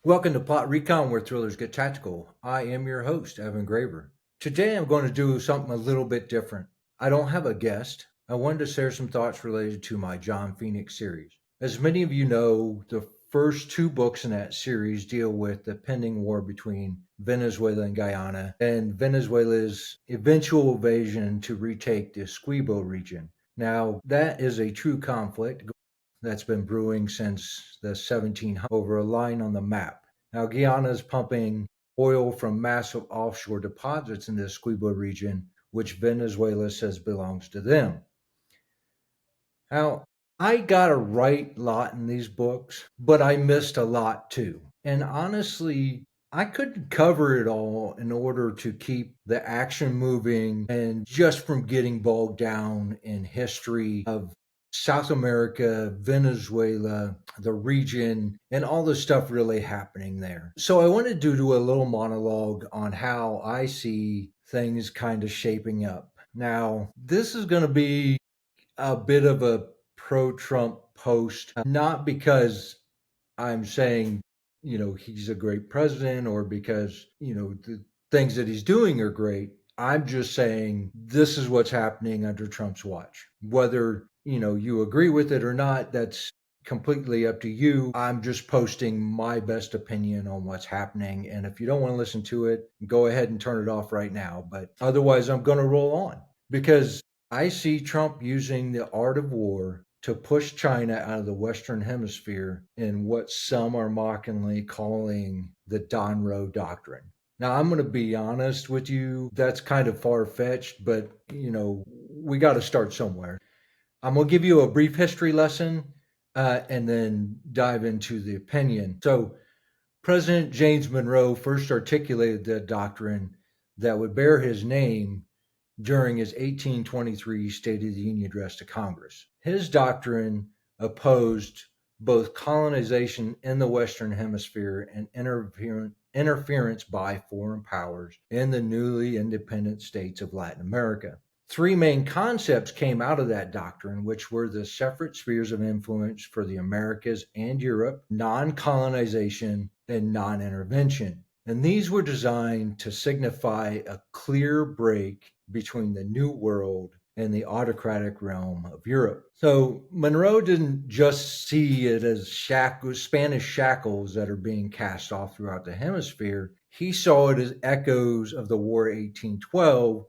Welcome to Plot Recon, where thrillers get tactical. I am your host, Evan Graver. Today I'm going to do something a little bit different. I don't have a guest. I wanted to share some thoughts related to my John Phoenix series. As many of you know, the first two books in that series deal with the pending war between Venezuela and Guyana and Venezuela's eventual invasion to retake the Essequibo region. Now, that is a true conflict that's been brewing since the 1700s over a line on the map. Now, Guyana is pumping oil from massive offshore deposits in the Essequibo region, which Venezuela says belongs to them. Now, I got a right lot in these books, but I missed a lot too. And honestly, I couldn't cover it all in order to keep the action moving and just from getting bogged down in history of South America, Venezuela, the region, and all the stuff really happening there. So I wanted to do a little monologue on how I see things kind of shaping up. Now, this is going to be a bit of a pro Trump post, not because I'm saying, he's a great president or because, the things that he's doing are great. I'm just saying this is what's happening under Trump's watch. Whether, you agree with it or not, that's completely up to you. I'm just posting my best opinion on what's happening. And if you don't want to listen to it, go ahead and turn it off right now. But otherwise, I'm going to roll on because I see Trump using the art of war to push China out of the Western Hemisphere in what some are mockingly calling the Donroe Doctrine. Now, I'm going to be honest with you, that's kind of far fetched, but we got to start somewhere. I'm going to give you a brief history lesson and then dive into the opinion. So, President James Monroe first articulated the doctrine that would bear his name during his 1823 State of the Union address to Congress. His doctrine opposed both colonization in the Western Hemisphere and interference by foreign powers in the newly independent states of Latin America. Three main concepts came out of that doctrine, which were the separate spheres of influence for the Americas and Europe, non colonization, and non intervention. And these were designed to signify a clear break between the New World and the autocratic realm of Europe. So Monroe didn't just see it as Spanish shackles that are being cast off throughout the hemisphere. He saw it as echoes of the War of 1812,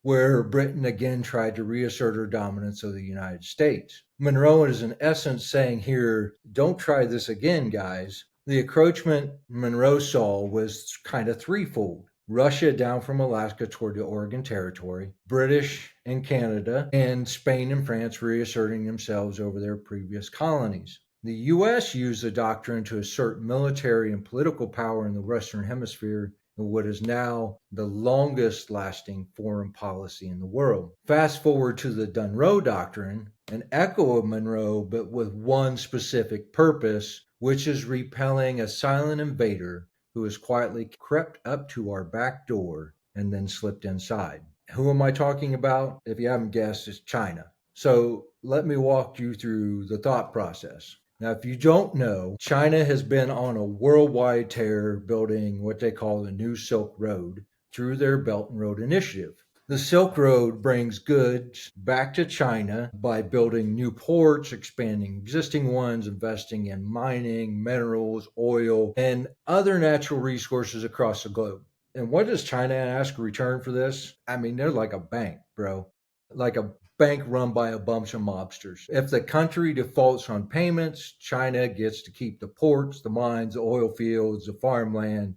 where Britain again tried to reassert her dominance of the United States. Monroe is in essence saying here, don't try this again, guys. The encroachment Monroe saw was kind of threefold. Russia down from Alaska toward the Oregon Territory, British and Canada, and Spain and France reasserting themselves over their previous colonies. The U.S. used the doctrine to assert military and political power in the Western Hemisphere in what is now the longest lasting foreign policy in the world. Fast forward to the Donroe Doctrine, an echo of Monroe, but with one specific purpose, which is repelling a silent invader who has quietly crept up to our back door and then slipped inside. Who am I talking about? If you haven't guessed, it's China. So let me walk you through the thought process. Now, if you don't know, China has been on a worldwide tear building what they call the New Silk Road through their Belt and Road Initiative. The Silk Road brings goods back to China by building new ports, expanding existing ones, investing in mining, minerals, oil, and other natural resources across the globe. And what does China ask in return for this? I mean, they're like a bank, bro. Like a bank run by a bunch of mobsters. If the country defaults on payments, China gets to keep the ports, the mines, the oil fields, the farmland.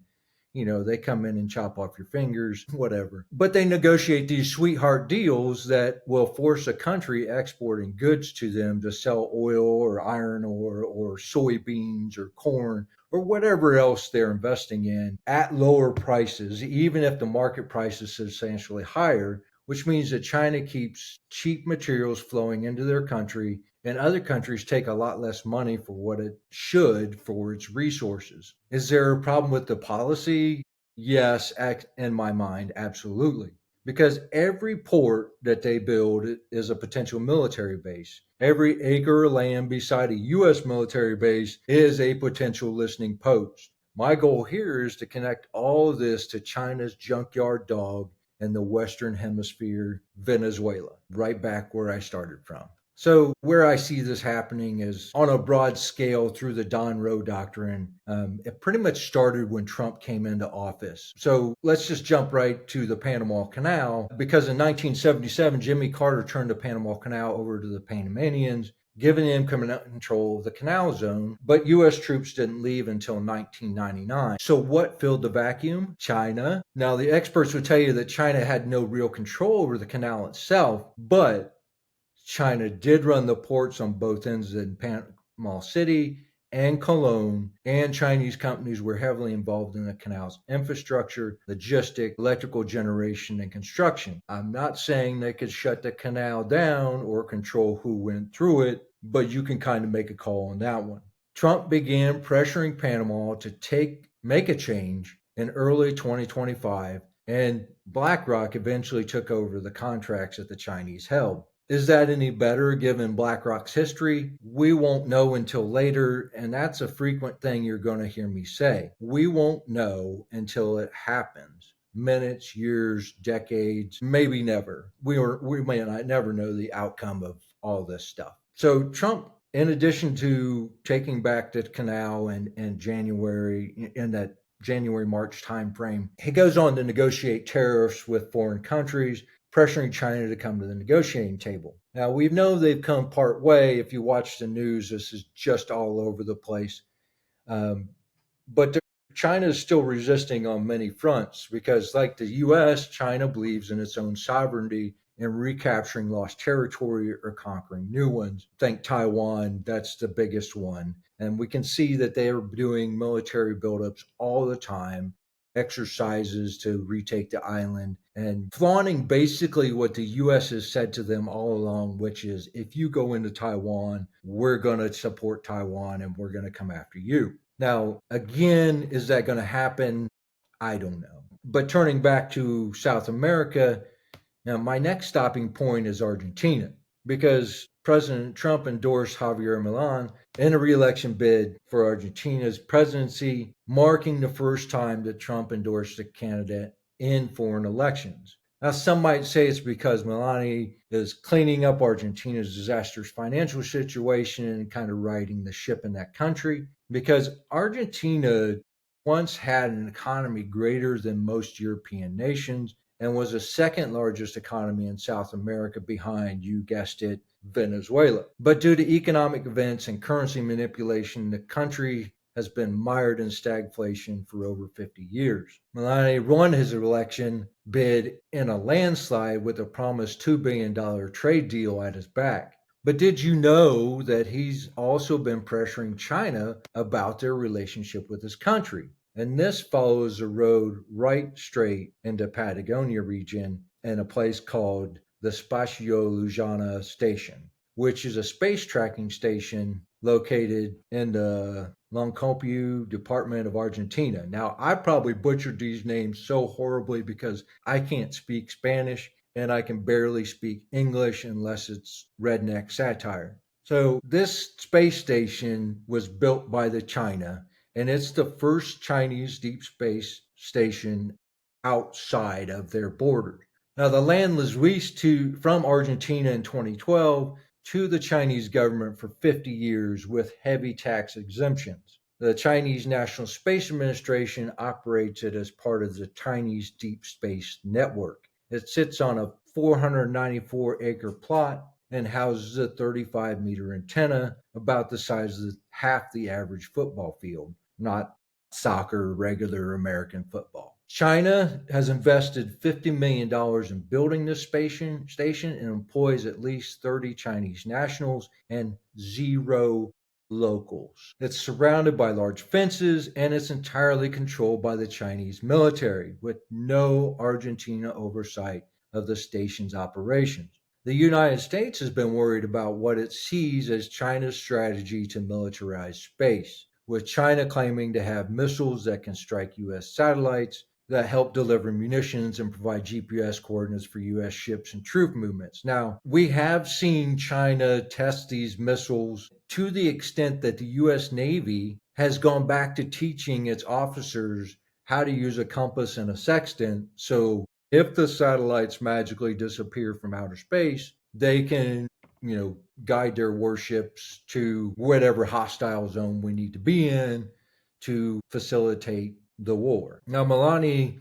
They come in and chop off your fingers, whatever. But they negotiate these sweetheart deals that will force a country exporting goods to them to sell oil or iron ore or soybeans or corn or whatever else they're investing in at lower prices, even if the market price is substantially higher, which means that China keeps cheap materials flowing into their country and other countries take a lot less money for what it should for its resources. Is there a problem with the policy? Yes, in my mind, absolutely. Because every port that they build is a potential military base. Every acre of land beside a U.S. military base is a potential listening post. My goal here is to connect all of this to China's junkyard dog in the Western Hemisphere, Venezuela, right back where I started from. So, where I see this happening is on a broad scale through the Donroe Doctrine. It pretty much started when Trump came into office. So, let's just jump right to the Panama Canal, because in 1977, Jimmy Carter turned the Panama Canal over to the Panamanians, giving them control of the canal zone, but U.S. troops didn't leave until 1999. So what filled the vacuum? China. Now, the experts would tell you that China had no real control over the canal itself, but China did run the ports on both ends in Panama City and Cologne, and Chinese companies were heavily involved in the canal's infrastructure, logistic, electrical generation, and construction. I'm not saying they could shut the canal down or control who went through it, but you can kind of make a call on that one. Trump began pressuring Panama to make a change in early 2025, and BlackRock eventually took over the contracts that the Chinese held. Is that any better given BlackRock's history? We won't know until later, and that's a frequent thing you're going to hear me say. We won't know until it happens. Minutes, years, decades, maybe never. We may not never know the outcome of all this stuff. So Trump, in addition to taking back the canal in January, in that January-March timeframe, he goes on to negotiate tariffs with foreign countries, pressuring China to come to the negotiating table. Now, we know they've come part way. If you watch the news, this is just all over the place. But China is still resisting on many fronts because, like the U.S., China believes in its own sovereignty and recapturing lost territory or conquering new ones. Think Taiwan, that's the biggest one. And we can see that they are doing military buildups all the time, exercises to retake the island, and flaunting basically what the U.S. has said to them all along, which is if you go into Taiwan, we're going to support Taiwan and we're going to come after you. Now, again, is that going to happen? I don't know. But turning back to South America, now my next stopping point is Argentina, because President Trump endorsed Javier Milei in a re-election bid for Argentina's presidency, marking the first time that Trump endorsed a candidate in foreign elections. Now, some might say it's because Milei is cleaning up Argentina's disastrous financial situation and kind of righting the ship in that country, because Argentina once had an economy greater than most European nations and was the second largest economy in South America behind, you guessed it, Venezuela. But due to economic events and currency manipulation, the country has been mired in stagflation for over 50 years. Milei won his election bid in a landslide with a promised $2 billion trade deal at his back. But did you know that he's also been pressuring China about their relationship with his country? And this follows a road right straight into Patagonia region in a place called the Espacio Lujana Station, which is a space tracking station located in the Loncopiu department of Argentina. Now, I probably butchered these names so horribly because I can't speak Spanish and I can barely speak English unless it's redneck satire. So this space station was built by the China, and it's the first Chinese deep space station outside of their border. Now, the land was leased from Argentina in 2012 to the Chinese government for 50 years with heavy tax exemptions. The Chinese National Space Administration operates it as part of the Chinese Deep Space Network. It sits on a 494-acre plot and houses a 35-meter antenna about the size of half the average football field, not soccer, regular American football. China has invested $50 million in building this station and employs at least 30 Chinese nationals and 0 locals. It's surrounded by large fences and it's entirely controlled by the Chinese military with no Argentina oversight of the station's operations. The United States has been worried about what it sees as China's strategy to militarize space, with China claiming to have missiles that can strike U.S. satellites that help deliver munitions and provide GPS coordinates for U.S. ships and troop movements. Now, we have seen China test these missiles to the extent that the U.S. Navy has gone back to teaching its officers how to use a compass and a sextant. So if the satellites magically disappear from outer space, they can, guide their warships to whatever hostile zone we need to be in to facilitate the war. Now, Milani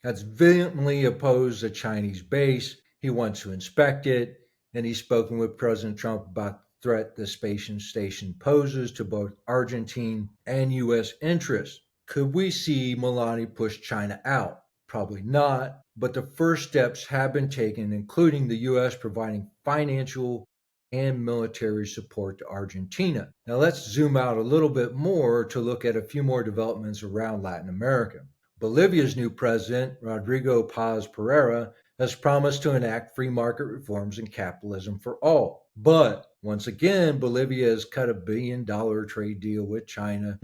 has vehemently opposed the Chinese base. He wants to inspect it, and he's spoken with President Trump about the threat the space station poses to both Argentine and U.S. interests. Could we see Milani push China out? Probably not, but the first steps have been taken, including the U.S. providing financial and military support to Argentina. Now let's zoom out a little bit more to look at a few more developments around Latin America. Bolivia's new president, Rodrigo Paz Pereira, has promised to enact free market reforms and capitalism for all. But once again, Bolivia has cut $1 billion trade deal with China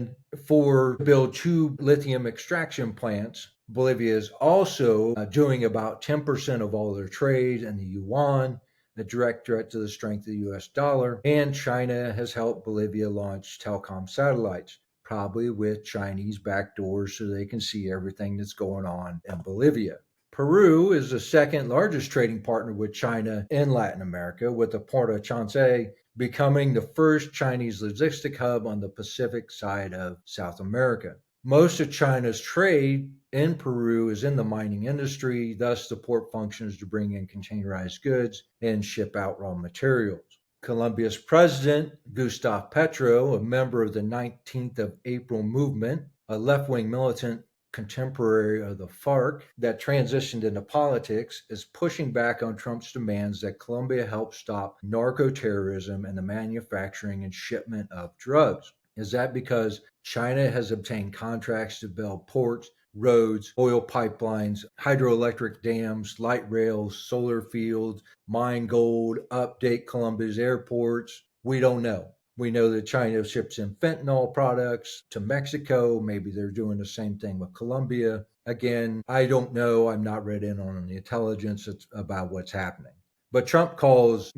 for build 2 lithium extraction plants. Bolivia is also doing about 10% of all their trade in the yuan, a direct threat to the strength of the US dollar. And China has helped Bolivia launch telecom satellites, probably with Chinese backdoors so they can see everything that's going on in Bolivia. Peru is the second largest trading partner with China in Latin America, with the Port of Chancay becoming the first Chinese logistic hub on the Pacific side of South America. Most of China's trade in Peru is in the mining industry, thus the port functions to bring in containerized goods and ship out raw materials. Colombia's president, Gustavo Petro, a member of the 19th of April movement, a left-wing militant contemporary of the FARC that transitioned into politics, is pushing back on Trump's demands that Colombia help stop narco-terrorism and the manufacturing and shipment of drugs. Is that because China has obtained contracts to build ports, roads, oil pipelines, hydroelectric dams, light rails, solar fields, mine gold, update Colombia's airports? We don't know. We know that China ships in fentanyl products to Mexico. Maybe they're doing the same thing with Colombia. Again, I don't know. I'm not read in on the intelligence about what's happening. But Trump calls,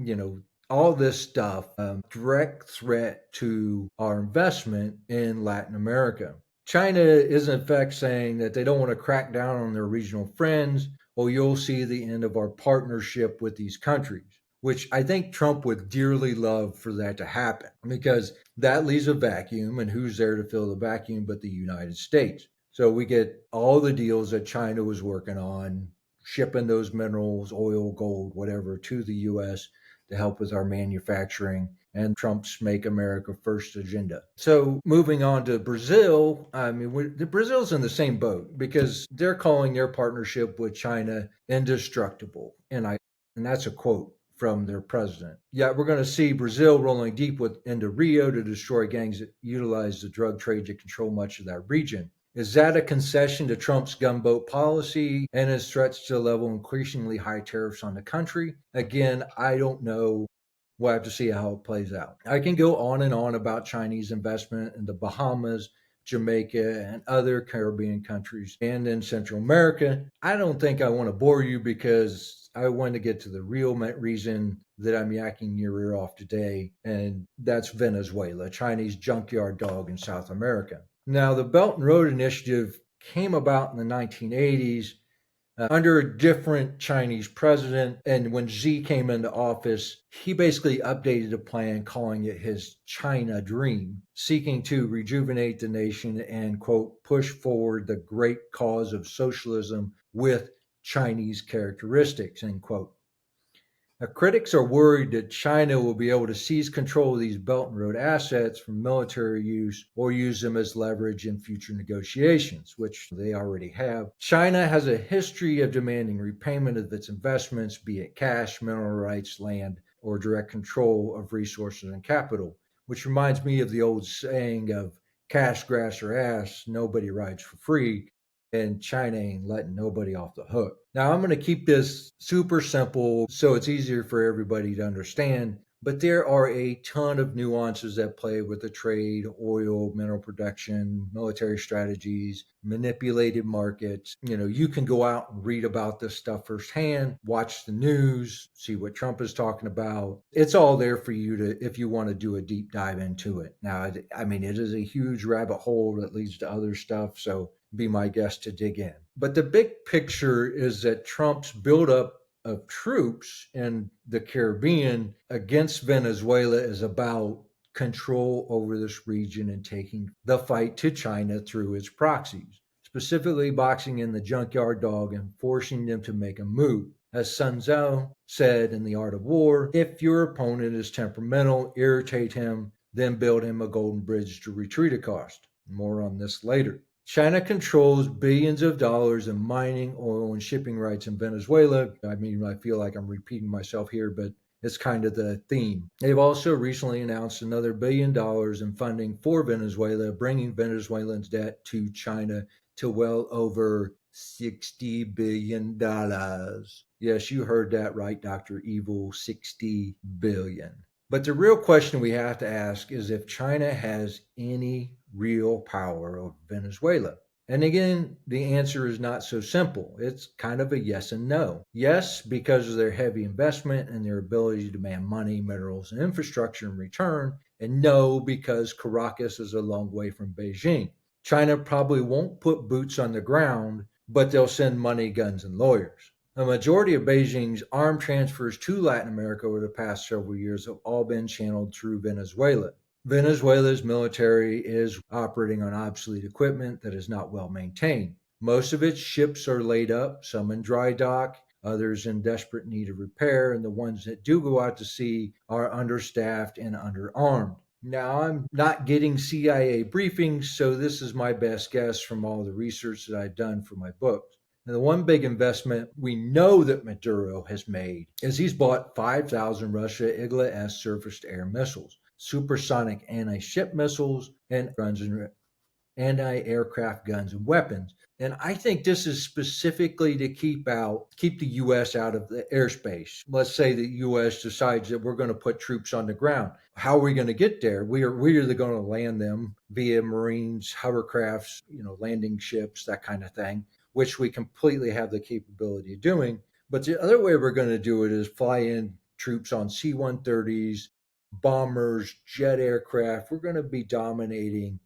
all this stuff a direct threat to our investment in Latin America. China is in fact saying that they don't want to crack down on their regional friends, or you'll see the end of our partnership with these countries, which I think Trump would dearly love for that to happen, because that leaves a vacuum, and who's there to fill the vacuum but the United States? So we get all the deals that China was working on, shipping those minerals, oil, gold, whatever, to the U.S. to help with our manufacturing and Trump's Make America First agenda. So moving on to Brazil, Brazil's in the same boat because they're calling their partnership with China indestructible. And that's a quote from their president. Yet we're going to see Brazil rolling deep into Rio to destroy gangs that utilize the drug trade to control much of that region. Is that a concession to Trump's gunboat policy and his threats to level increasingly high tariffs on the country? Again, I don't know. We'll have to see how it plays out. I can go on and on about Chinese investment in the Bahamas, Jamaica, and other Caribbean countries and in Central America. I don't think I want to bore you because I want to get to the real reason that I'm yakking your ear off today, and that's Venezuela, Chinese junkyard dog in South America. Now, the Belt and Road Initiative came about in the 1980s under a different Chinese president. And when Xi came into office, he basically updated the plan, calling it his China Dream, seeking to rejuvenate the nation and, quote, push forward the great cause of socialism with Chinese characteristics, end quote. Now, critics are worried that China will be able to seize control of these Belt and Road assets for military use or use them as leverage in future negotiations, which they already have. China has a history of demanding repayment of its investments, be it cash, mineral rights, land, or direct control of resources and capital, which reminds me of the old saying of cash, grass, or ass, nobody rides for free. And China ain't letting nobody off the hook. Now, I'm going to keep this super simple so it's easier for everybody to understand, But there are a ton of nuances that play with the trade, oil, mineral production, military strategies, manipulated markets. You can go out and read about this stuff firsthand, watch the news, see what Trump is talking about. It's all there for you to, if you want to do a deep dive into it. Now, I mean, it is a huge rabbit hole that leads to other stuff. So be my guest to dig in. But the big picture is that Trump's buildup of troops in the Caribbean against Venezuela is about control over this region and taking the fight to China through its proxies, specifically boxing in the junkyard dog and forcing them to make a move. As Sun Tzu said in The Art of War, if your opponent is temperamental, irritate him, then build him a golden bridge to retreat across. More on this later. China controls billions of dollars in mining, oil, and shipping rights in Venezuela. I mean, I feel like I'm repeating myself here, but it's kind of the theme. They've also recently announced another $1 billion in funding for Venezuela, bringing Venezuelans' debt to China to well over $60 billion. Yes, you heard that right, Dr. Evil, $60 billion. But the real question we have to ask is if China has any real power over Venezuela. And again, the answer is not so simple. It's kind of a yes and no. Yes, because of their heavy investment and their ability to demand money, minerals, and infrastructure in return. And no, because Caracas is a long way from Beijing. China probably won't put boots on the ground, but they'll send money, guns, and lawyers. The majority of Beijing's arm transfers to Latin America over the past several years have all been channeled through Venezuela. Venezuela's military is operating on obsolete equipment that is not well maintained. Most of its ships are laid up, some in dry dock, others in desperate need of repair, and the ones that do go out to sea are understaffed and underarmed. Now, I'm not getting CIA briefings, so this is my best guess from all the research that I've done for my book. Now, the one big investment we know that Maduro has made is he's bought 5,000 Russia Igla-S surface-to-air missiles, supersonic anti-ship missiles, and guns and anti-aircraft guns and weapons. And I think this is specifically to keep the U.S. out of the airspace. Let's say the U.S. decides that we're going to put troops on the ground. How are we going to get there? We're either going to land them via Marines, hovercrafts, landing ships, that kind of thing, which we completely have the capability of doing. But the other way we're going to do it is fly in troops on C-130s, bombers, jet aircraft. We're going to be dominating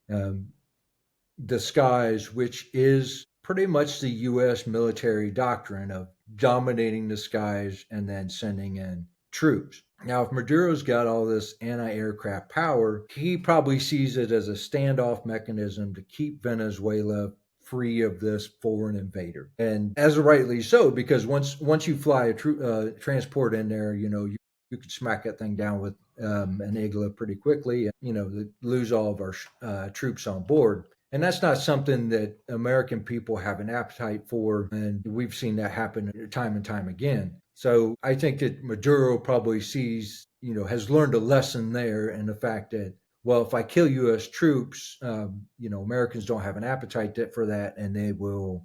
the skies, which is pretty much the U.S. military doctrine of dominating the skies and then sending in troops. Now, if Maduro's got all this anti-aircraft power, he probably sees it as a standoff mechanism to keep Venezuela free of this foreign invader. And as rightly so, because once you fly a transport in there, you could smack that thing down with an Igla pretty quickly, and, lose all of our troops on board. And that's not something that American people have an appetite for. And we've seen that happen time and time again. So I think that Maduro probably has learned a lesson there, and the fact that, well, if I kill U.S. troops, Americans don't have an appetite for that, and they will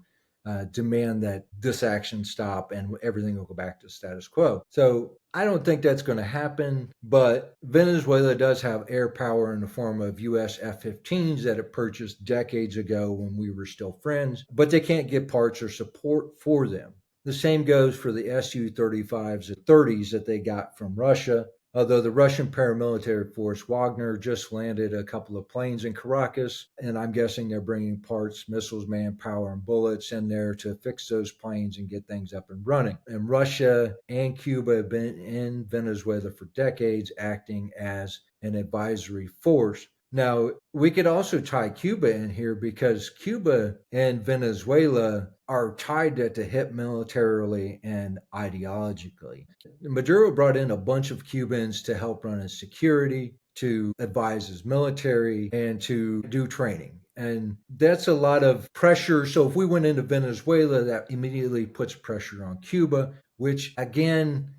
demand that this action stop and everything will go back to status quo. So I don't think that's going to happen, but Venezuela does have air power in the form of U.S. F-15s that it purchased decades ago when we were still friends, but they can't get parts or support for them. The same goes for the Su-35s and 30s that they got from Russia. Although the Russian paramilitary force Wagner just landed a couple of planes in Caracas, and I'm guessing they're bringing parts, missiles, manpower, and bullets in there to fix those planes and get things up and running. And Russia and Cuba have been in Venezuela for decades, acting as an advisory force. Now, we could also tie Cuba in here because Cuba and Venezuela are tied at the hip militarily and ideologically. Maduro brought in a bunch of Cubans to help run his security, to advise his military, and to do training. And that's a lot of pressure. So if we went into Venezuela, that immediately puts pressure on Cuba, which again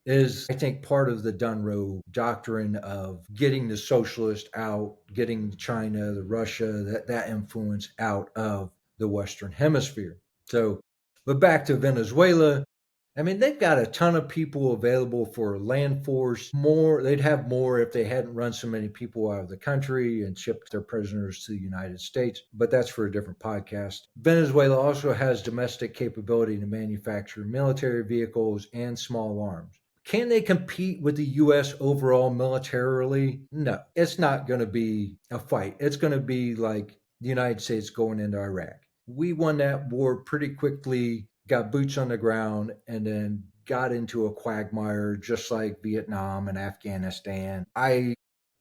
is, I think, part of the Donroe Doctrine of getting the socialist out, getting China, the Russia, that influence out of the Western Hemisphere. So, but back to Venezuela, I mean, they've got a ton of people available for land force. More, they'd have more if they hadn't run so many people out of the country and shipped their prisoners to the United States. But that's for a different podcast. Venezuela also has domestic capability to manufacture military vehicles and small arms. Can they compete with the U.S. overall militarily? No, it's not going to be a fight. It's going to be like the United States going into Iraq. We won that war pretty quickly, got boots on the ground, and then got into a quagmire just like Vietnam and Afghanistan. I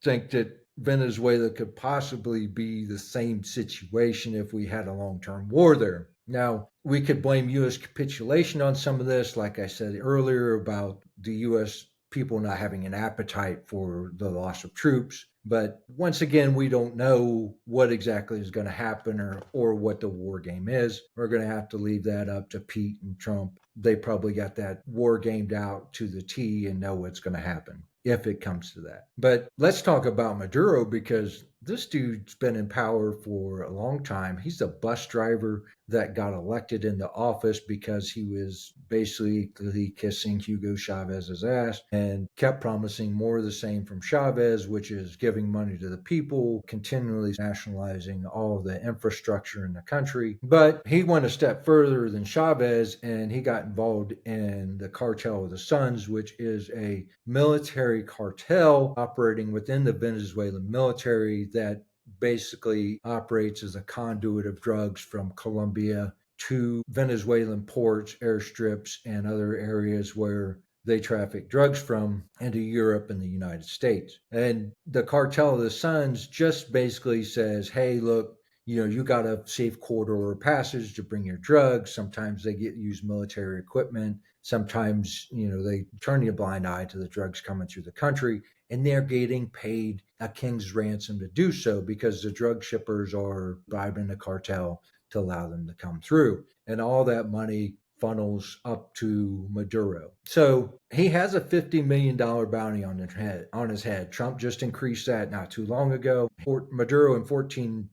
think that Venezuela could possibly be the same situation if we had a long term war there. Now, we could blame U.S. capitulation on some of this, like I said earlier, about the U.S. people not having an appetite for the loss of troops. But once again, we don't know what exactly is going to happen or what the war game is. We're going to have to leave that up to Pete and Trump. They probably got that war gamed out to the T and know what's going to happen if it comes to that. But let's talk about Maduro, because this dude's been in power for a long time. He's a bus driver that got elected into office because he was basically kissing Hugo Chavez's ass and kept promising more of the same from Chavez, which is giving money to the people, continually nationalizing all the infrastructure in the country. But he went a step further than Chavez, and he got involved in the Cartel of the Suns, which is a military cartel operating within the Venezuelan military that basically operates as a conduit of drugs from Colombia to Venezuelan ports, airstrips, and other areas where they traffic drugs from into Europe and the United States. And the Cartel of the Suns just basically says, hey, look, you got a safe corridor of passage to bring your drugs. Sometimes they use military equipment. Sometimes, they turn a blind eye to the drugs coming through the country, and they're getting paid a king's ransom to do so because the drug shippers are bribing the cartel to allow them to come through. And all that money funnels up to Maduro. So he has a $50 million bounty on his head. Trump just increased that not too long ago. Maduro and 14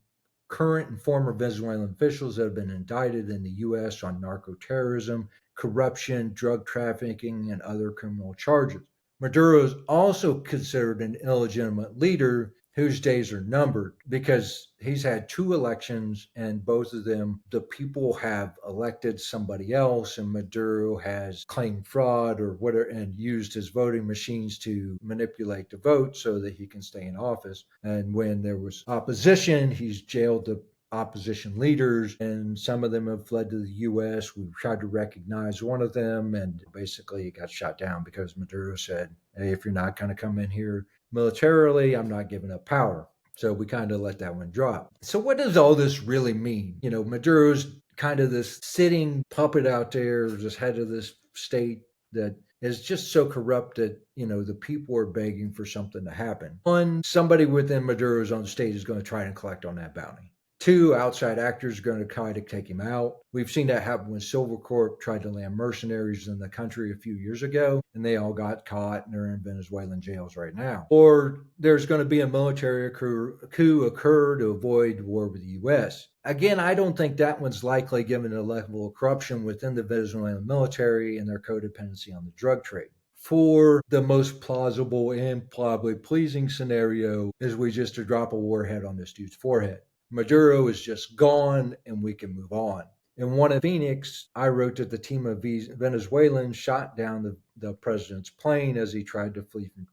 current and former Venezuelan officials have been indicted in the U.S. on narco-terrorism, corruption, drug trafficking, and other criminal charges. Maduro is also considered an illegitimate leader whose days are numbered because he's had 2 elections, and both of them, the people have elected somebody else, and Maduro has claimed fraud or whatever and used his voting machines to manipulate the vote so that he can stay in office. And when there was opposition, he's jailed the opposition leaders, and some of them have fled to the U.S. We tried to recognize one of them, and basically it got shot down because Maduro said, hey, if you're not going to come in here militarily, I'm not giving up power. So we kind of let that one drop. So what does all this really mean? Maduro's kind of this sitting puppet out there, just head of this state that is just so corrupt that, the people are begging for something to happen. One, somebody within Maduro's own state is going to try and collect on that bounty. 2, outside actors are going to try to take him out. We've seen that happen when Silvercorp tried to land mercenaries in the country a few years ago, and they all got caught and they're in Venezuelan jails right now. Or there's going to be a military coup occur to avoid war with the U.S. Again, I don't think that one's likely given the level of corruption within the Venezuelan military and their codependency on the drug trade. For the most plausible and probably pleasing scenario is we just drop a warhead on this dude's forehead. Maduro is just gone and we can move on. In one in Phoenix, I wrote that the team of Venezuelans shot down the president's plane as he tried to flee from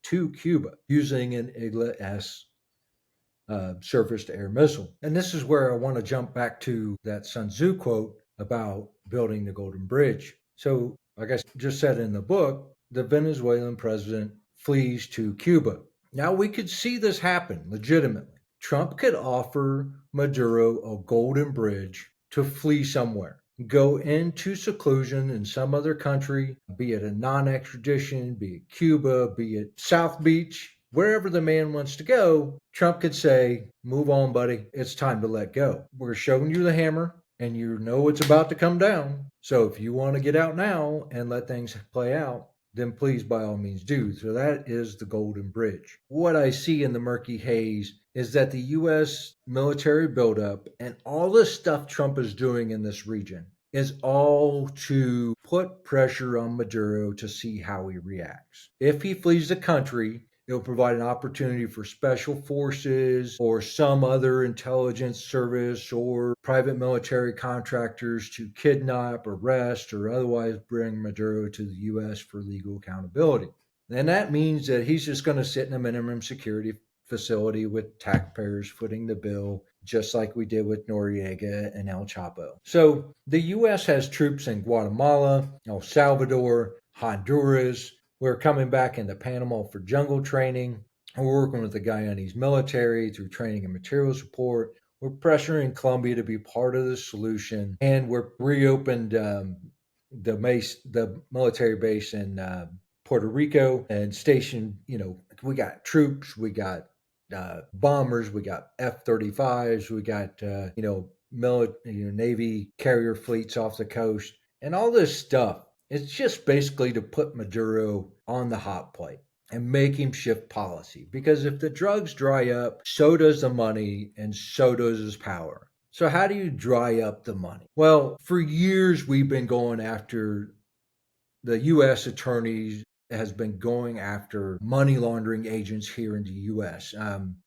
to Cuba using an Igla-S surface-to-air missile. And this is where I want to jump back to that Sun Tzu quote about building the Golden Bridge. So, like I just said in the book, the Venezuelan president flees to Cuba. Now, we could see this happen legitimately. Trump could offer Maduro a golden bridge to flee somewhere, go into seclusion in some other country, be it a non-extradition, be it Cuba, be it South Beach, wherever the man wants to go. Trump could say, move on, buddy. It's time to let go. We're showing you the hammer and you know it's about to come down. So if you want to get out now and let things play out, then please by all means do. So that is the Golden Bridge. What I see in the murky haze is that the U.S. military buildup and all the stuff Trump is doing in this region is all to put pressure on Maduro to see how he reacts. If he flees the country, it'll provide an opportunity for special forces or some other intelligence service or private military contractors to kidnap, arrest, or otherwise bring Maduro to the U.S. for legal accountability. And that means that he's just going to sit in a minimum security facility with taxpayers footing the bill, just like we did with Noriega and El Chapo. So the U.S. has troops in Guatemala, El Salvador, Honduras. We're coming back into Panama for jungle training. We're working with the Guyanese military through training and material support. We're pressuring Colombia to be part of the solution, and we're reopened the military base in Puerto Rico and stationed. We got troops, we got bombers, we got F-35s, we got Navy carrier fleets off the coast, and all this stuff. It's just basically to put Maduro on the hot plate and make him shift policy. Because if the drugs dry up, so does the money and so does his power. So how do you dry up the money? Well, for years we've been going after the U.S. attorneys has been going after money laundering agents here in the U.S.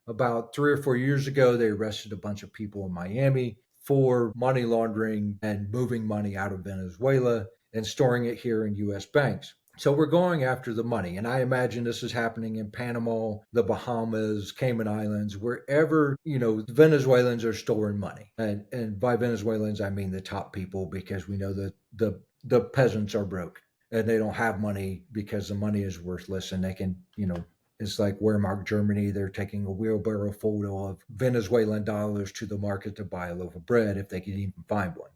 About 3 or 4 years ago, they arrested a bunch of people in Miami for money laundering and moving money out of Venezuela and storing it here in U.S. banks. So we're going after the money. And I imagine this is happening in Panama, the Bahamas, Cayman Islands, wherever, Venezuelans are storing money. And by Venezuelans, I mean the top people, because we know that the peasants are broke and they don't have money because the money is worthless, and they can, it's like Wehrmacht Germany. They're taking a wheelbarrow full of Venezuelan dollars to the market to buy a loaf of bread if they can even find one.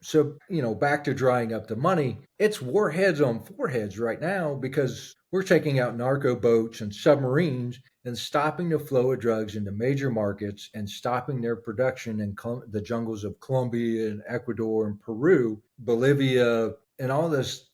So, back to drying up the money, it's warheads on foreheads right now, because we're taking out narco boats and submarines and stopping the flow of drugs into major markets and stopping their production in the jungles of Colombia and Ecuador and Peru, Bolivia, and all this,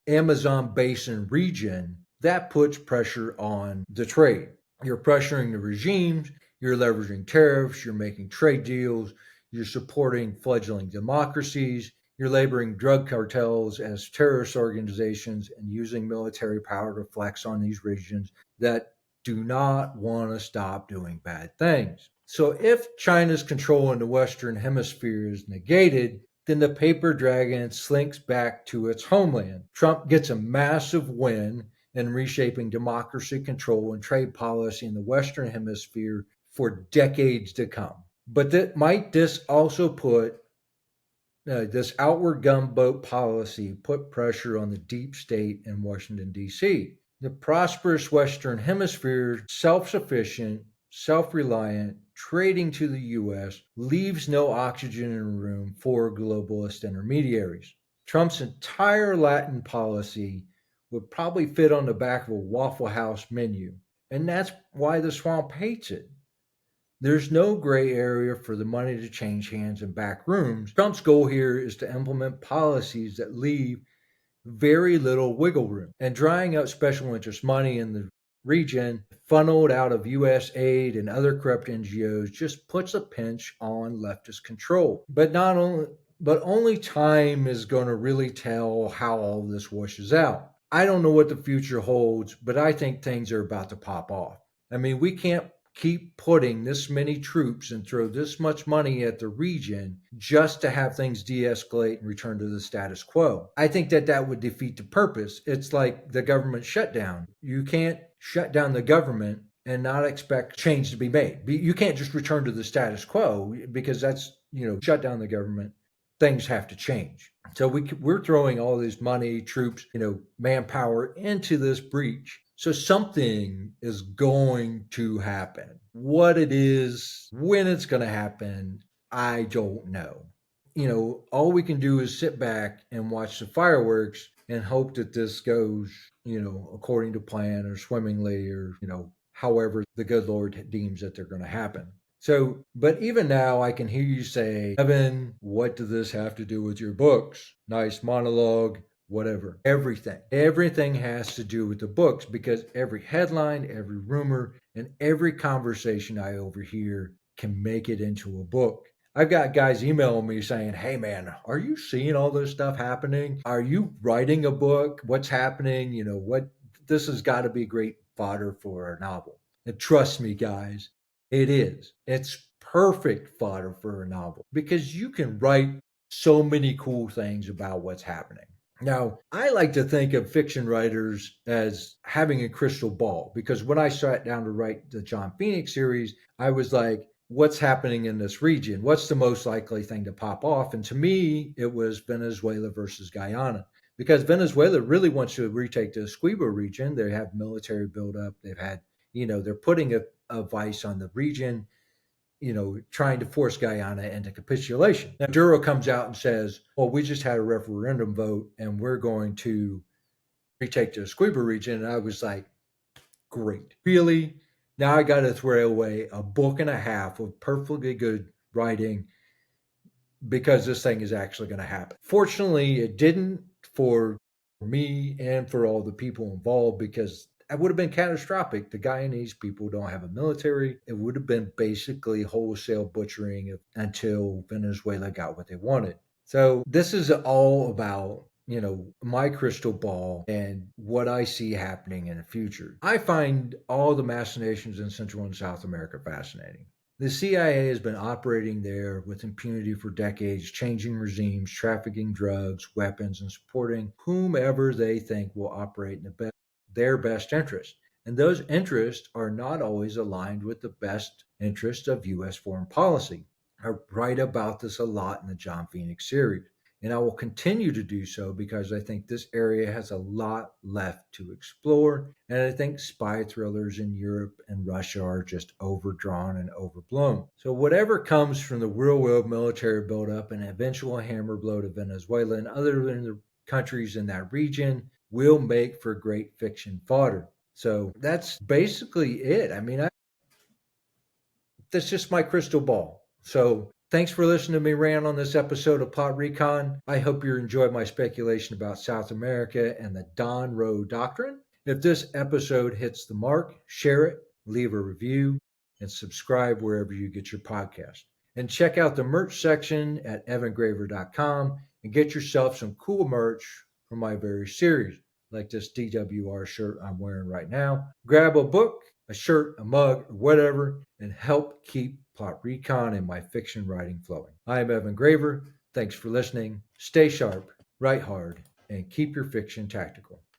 Amazon basin region. That puts pressure on the trade. You're pressuring the regimes, you're leveraging tariffs, you're making trade deals, you're supporting fledgling democracies, you're labeling drug cartels as terrorist organizations and using military power to flex on these regions that do not want to stop doing bad things. So if China's control in the Western Hemisphere is negated, then the paper dragon slinks back to its homeland. Trump gets a massive win in reshaping democracy, control, and trade policy in the Western Hemisphere for decades to come. But might this also put this outward gunboat policy put pressure on the deep state in Washington, D.C.? The prosperous Western Hemisphere, self-sufficient, self-reliant, trading to the U.S., leaves no oxygen in room for globalist intermediaries. Trump's entire Latin policy would probably fit on the back of a Waffle House menu, and that's why the swamp hates it. There's no gray area for the money to change hands in back rooms. Trump's goal here is to implement policies that leave very little wiggle room, and drying up special interest money in the region funneled out of U.S. aid and other corrupt NGOs just puts a pinch on leftist control. But only time is going to really tell how all this washes out. I don't know what the future holds, but I think things are about to pop off. I mean, we can't keep putting this many troops and throw this much money at the region just to have things de-escalate and return to the status quo. I think that would defeat the purpose. It's like the government shutdown. You can't shut down the government and not expect change to be made. You can't just return to the status quo, because that's, shut down the government. Things have to change. So we're throwing all this money, troops, manpower into this breach. So something is going to happen. What it is, when it's going to happen, I don't know. All we can do is sit back and watch the fireworks and hope that this goes, according to plan or swimmingly, or, however the good Lord deems that they're going to happen. So, but even now I can hear you say, Evan, what does this have to do with your books? Nice monologue, whatever. Everything has to do with the books, because every headline, every rumor, and every conversation I overhear can make it into a book. I've got guys emailing me saying, "Hey man, are you seeing all this stuff happening? Are you writing a book? What's happening? What this has got to be great fodder for a novel." And trust me, guys, it is. It's perfect fodder for a novel because you can write so many cool things about what's happening. Now, I like to think of fiction writers as having a crystal ball because when I sat down to write the John Phoenix series, I was like, what's happening in this region? What's the most likely thing to pop off? And to me, it was Venezuela versus Guyana because Venezuela really wants to retake the Essequibo region. They have military buildup. They've had, they're putting a vice on the region, trying to force Guyana into capitulation. Now, Maduro comes out and says, well, we just had a referendum vote and we're going to retake the Essequibo region. And I was like, great. Really? Now I got to throw away a book and a half of perfectly good writing because this thing is actually going to happen. Fortunately, it didn't for me and for all the people involved because it would have been catastrophic. The Guyanese people don't have a military. It would have been basically wholesale butchering until Venezuela got what they wanted. So this is all about my crystal ball and what I see happening in the future. I find all the machinations in Central and South America fascinating. The CIA has been operating there with impunity for decades, changing regimes, trafficking drugs, weapons, and supporting whomever they think will operate in their best interest. And those interests are not always aligned with the best interest of U.S. foreign policy. I write about this a lot in the John Phoenix series. And I will continue to do so because I think this area has a lot left to explore. And I think spy thrillers in Europe and Russia are just overdrawn and overblown. So, whatever comes from the real world military buildup and eventual hammer blow to Venezuela and other countries in that region will make for great fiction fodder. So, that's basically it. I mean, that's just my crystal ball. So thanks for listening to me rant on this episode of Plot Recon. I hope you enjoyed my speculation about South America and the Donroe Doctrine. If this episode hits the mark, share it, leave a review, and subscribe wherever you get your podcast. And check out the merch section at evangraver.com and get yourself some cool merch from my various series, like this DWR shirt I'm wearing right now. Grab a book, a shirt, a mug, or whatever, and help keep Plot Recon and my fiction writing flowing. I am Evan Graver. Thanks for listening. Stay sharp, write hard, and keep your fiction tactical.